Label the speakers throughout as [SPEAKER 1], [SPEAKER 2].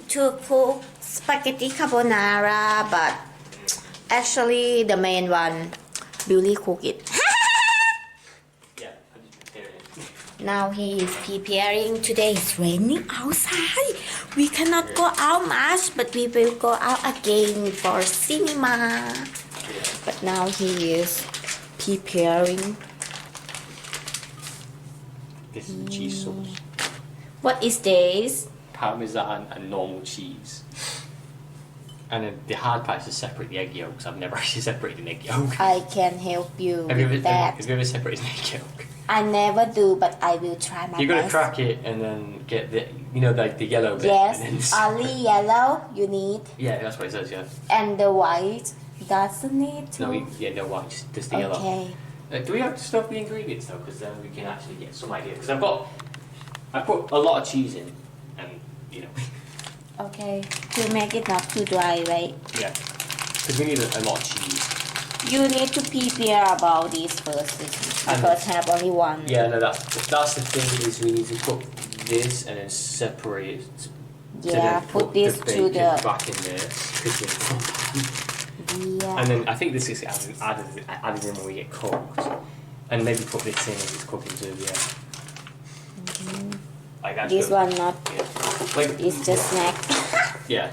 [SPEAKER 1] to cook spaghetti carbonara, but actually the main one, Billy cook it.
[SPEAKER 2] Yeah, I'm just preparing it.
[SPEAKER 1] Now he is preparing. Today is raining outside. We cannot go out much, but we will go out again for cinema. But now he is preparing.
[SPEAKER 2] This is cheese sauce.
[SPEAKER 1] What is this?
[SPEAKER 2] Parmesan and normal cheese. And then the hard part is to separate the egg yolks. I've never actually separated an egg yolk.
[SPEAKER 1] I can help you
[SPEAKER 2] Have you
[SPEAKER 1] with
[SPEAKER 2] ever,
[SPEAKER 1] that.
[SPEAKER 2] have you ever separated an egg yolk?
[SPEAKER 1] I never do, but I will try my
[SPEAKER 2] You've got to
[SPEAKER 1] best.
[SPEAKER 2] crack it and then get the, like the yellow bit.
[SPEAKER 1] Yes,
[SPEAKER 2] And then
[SPEAKER 1] only yellow you need,
[SPEAKER 2] yeah, that's what it says, yeah.
[SPEAKER 1] and the white doesn't need to.
[SPEAKER 2] No, no white, just the yellow.
[SPEAKER 1] Okay.
[SPEAKER 2] Do we have to stuff the ingredients though? Because then we can actually get some idea. Because I put a lot of cheese in, and you know.
[SPEAKER 1] Okay. To make it not too dry, right?
[SPEAKER 2] Yeah. Because we need a lot of cheese.
[SPEAKER 1] You need to prepare about this first, because have only one.
[SPEAKER 2] Yeah, no, that's the thing is we need to cook this and then separate it.
[SPEAKER 1] Yeah, put this to the
[SPEAKER 2] back in there.
[SPEAKER 1] Yeah.
[SPEAKER 2] And then I think this is added in when we get cooked, and maybe put this in as it's cooking too. Yeah. Like that's
[SPEAKER 1] This
[SPEAKER 2] good.
[SPEAKER 1] one not.
[SPEAKER 2] Yeah. Like,
[SPEAKER 1] It's just snack.
[SPEAKER 2] Yeah.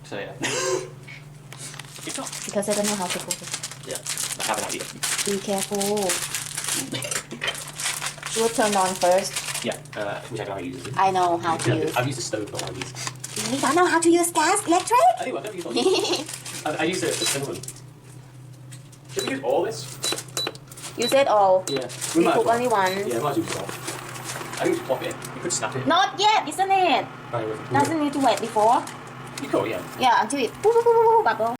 [SPEAKER 2] So yeah. It's not.
[SPEAKER 1] Because I don't know how to cook it.
[SPEAKER 2] Yeah. I have an idea.
[SPEAKER 1] Be careful. You turn on first.
[SPEAKER 2] Yeah. Which I know how to use it.
[SPEAKER 1] I know how to use.
[SPEAKER 2] I've used a stove for all these.
[SPEAKER 1] You don't know how to use gas, electric?
[SPEAKER 2] I think I've never used all these. I used a cinnamon. Should we use all this?
[SPEAKER 1] You said all.
[SPEAKER 2] Yeah.
[SPEAKER 1] We
[SPEAKER 2] might as
[SPEAKER 1] cook
[SPEAKER 2] well.
[SPEAKER 1] only one.
[SPEAKER 2] Yeah, we might as well use all. I think just pop it in. You could snap it.
[SPEAKER 1] Not yet, isn't it?
[SPEAKER 2] Right, with-
[SPEAKER 1] Doesn't need to wait before.
[SPEAKER 2] You could, yeah.
[SPEAKER 1] Yeah, until it bubble.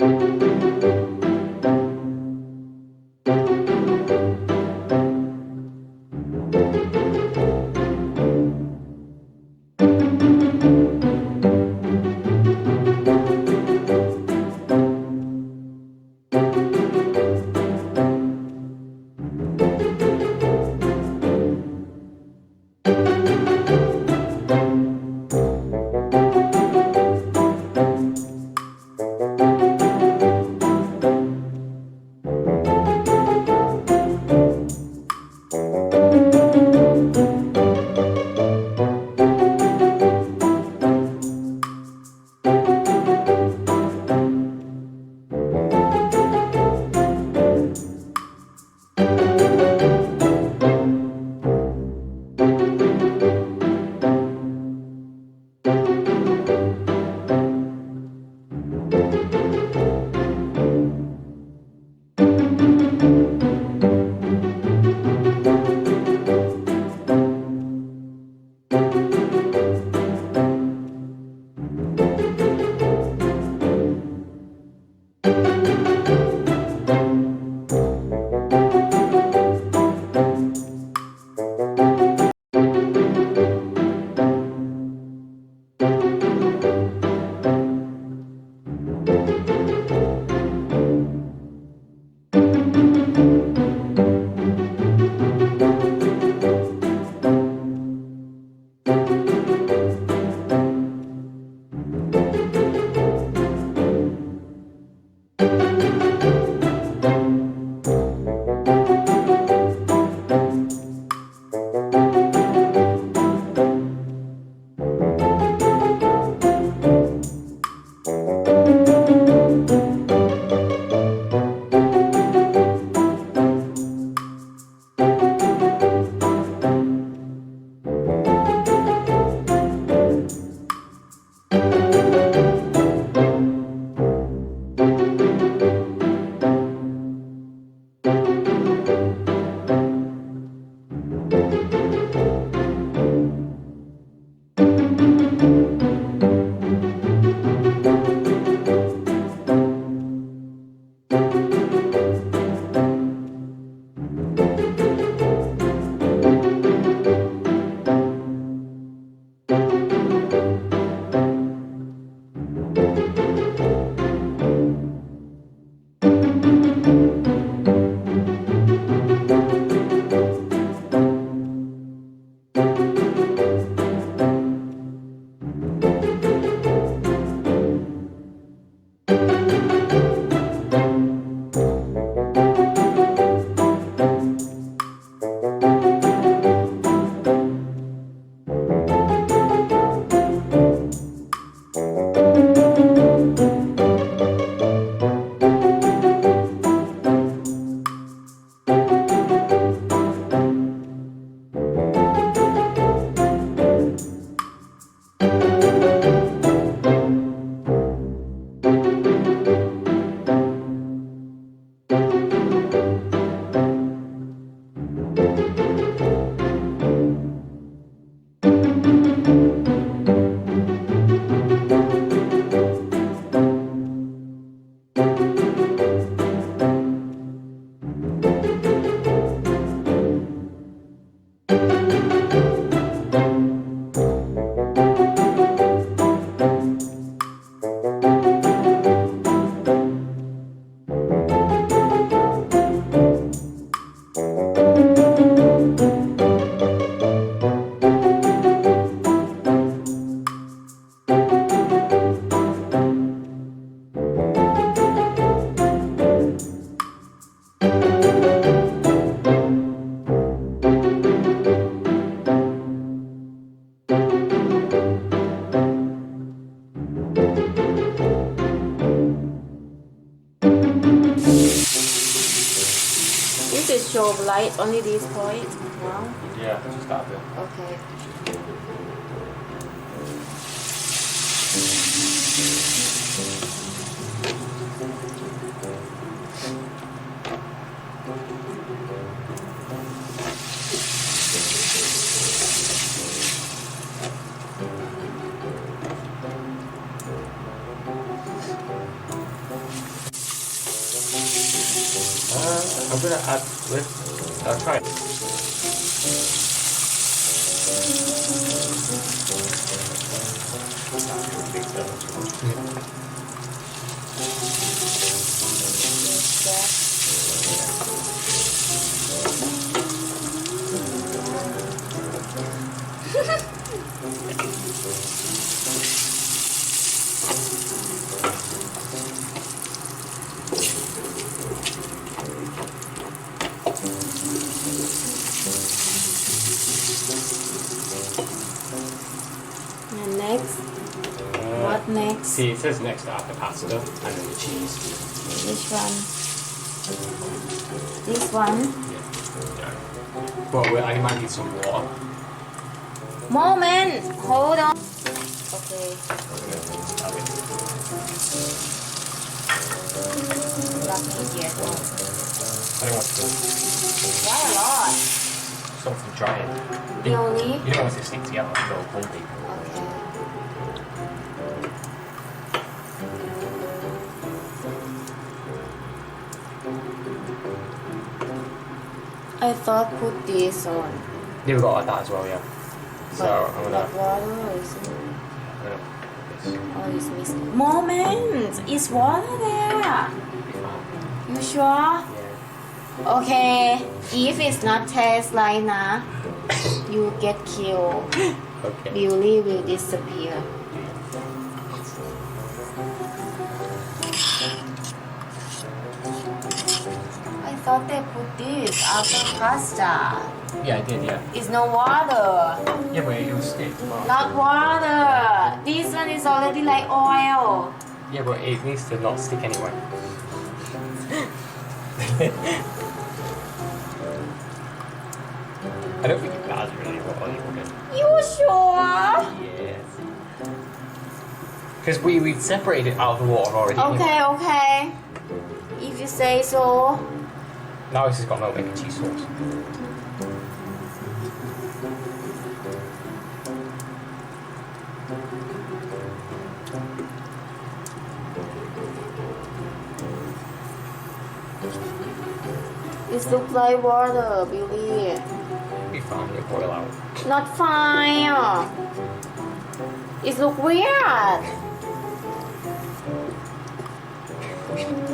[SPEAKER 1] This is show light only this point. Wow.
[SPEAKER 2] Yeah, just that bit.
[SPEAKER 1] Okay.
[SPEAKER 2] I'm gonna add this. I'll try it.
[SPEAKER 1] And next, what next?
[SPEAKER 2] See, it says next to add the pasta and then the cheese.
[SPEAKER 1] Which one? This one?
[SPEAKER 2] Yeah. But I might need some water.
[SPEAKER 1] Moment! Hold on. Okay. Let me get one.
[SPEAKER 2] I don't want to.
[SPEAKER 1] Why a lot?
[SPEAKER 2] Something dry.
[SPEAKER 1] Really?
[SPEAKER 2] You don't want it to stick together and go clumpy.
[SPEAKER 1] Okay. I thought put this on.
[SPEAKER 2] Yeah, we got that as well, yeah. So I'm gonna.
[SPEAKER 1] Like water or is it?
[SPEAKER 2] This.
[SPEAKER 1] Oh, it's missing. Moment! It's water there. You sure?
[SPEAKER 2] Yeah.
[SPEAKER 1] Okay. If it's not taste like na, you get killed.
[SPEAKER 2] Okay.
[SPEAKER 1] Billy will disappear. I thought they put this after pasta.
[SPEAKER 2] Yeah, I did, yeah.
[SPEAKER 1] It's no water.
[SPEAKER 2] Yeah, but it will stick.
[SPEAKER 1] Not water. This one is already like oil.
[SPEAKER 2] Yeah, but it needs to not stick anyway. I don't think it does really, but I'll leave it.
[SPEAKER 1] You sure?
[SPEAKER 2] Yes. Because we separated it out of the water already.
[SPEAKER 1] Okay, okay. If you say so.
[SPEAKER 2] Now this has got no mac and cheese sauce.
[SPEAKER 1] It looks like water, Billy.
[SPEAKER 2] Be fine, it'll boil out.
[SPEAKER 1] Not fine. It look weird.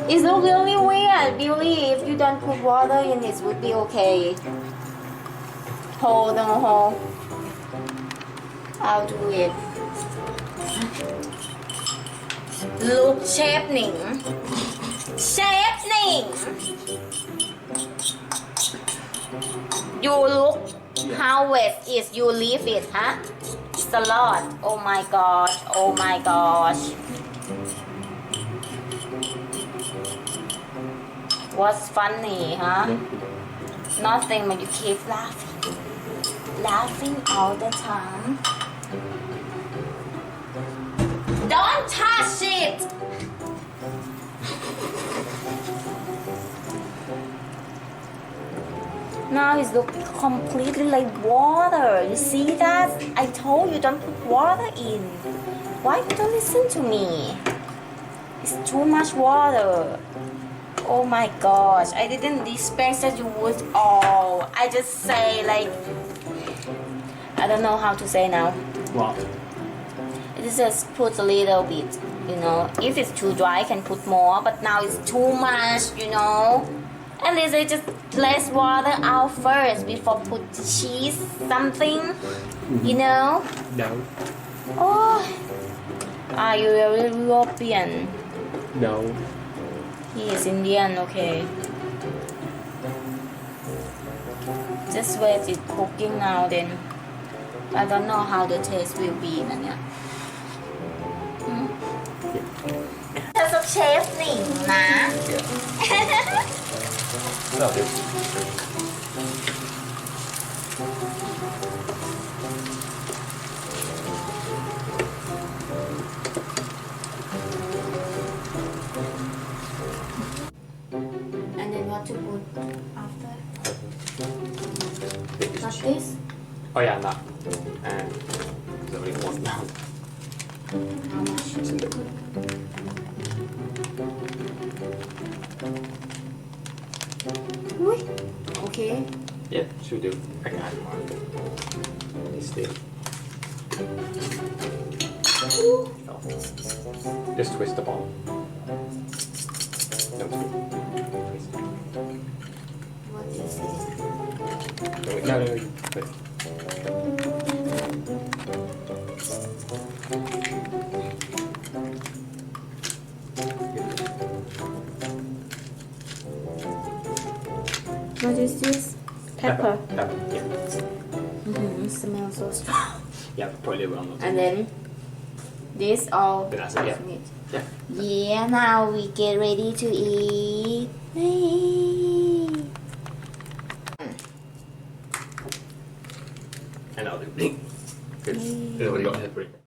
[SPEAKER 1] It look really weird, Billy. If you don't put water in it, would be okay. Hold on, hold. I'll do it. Look, shaping. Shaping. You look how wet is you leave it, huh? It's a lot. Oh my gosh. Oh my gosh. What's funny, huh? Nothing, but you keep laughing. Laughing all the time. Don't touch it! Now it's looking completely like water. You see that? I told you don't put water in. Why you don't listen to me? It's too much water. Oh my gosh. I didn't expect that you would all. I just say like, I don't know how to say now.
[SPEAKER 2] What?
[SPEAKER 1] This just put a little bit, you know. If it's too dry, I can put more. But now it's too much, you know. At least I just let water out first before put cheese, something, you know.
[SPEAKER 2] No.
[SPEAKER 1] Oh, are you a European?
[SPEAKER 2] No.
[SPEAKER 1] He is Indian, okay. Just wait it cooking now then. I don't know how the taste will be นะเนี่ย จะสักเชฟหนิงนะ
[SPEAKER 2] That'll do.
[SPEAKER 1] And then what to put after?
[SPEAKER 2] Bit
[SPEAKER 1] Not
[SPEAKER 2] cheese.
[SPEAKER 1] this?
[SPEAKER 2] Oh yeah, and that. And there's only one now.
[SPEAKER 1] How much?
[SPEAKER 2] It's in the
[SPEAKER 1] Ui, okay.
[SPEAKER 2] Yeah, should do. I can add more. This thing. Just twist the ball. No, twist.
[SPEAKER 1] What is this?
[SPEAKER 2] No, twist.
[SPEAKER 1] What is this? Pepper.
[SPEAKER 2] Pepper, yeah.
[SPEAKER 1] Smells so strong.
[SPEAKER 2] Yeah, probably well not.
[SPEAKER 1] And then this all.
[SPEAKER 2] Then that's it, yeah.
[SPEAKER 1] meat.
[SPEAKER 2] Yeah.
[SPEAKER 1] Yeah, now we get ready to eat. Hey.
[SPEAKER 2] And I'll do. Good. Good. What do you got here for it?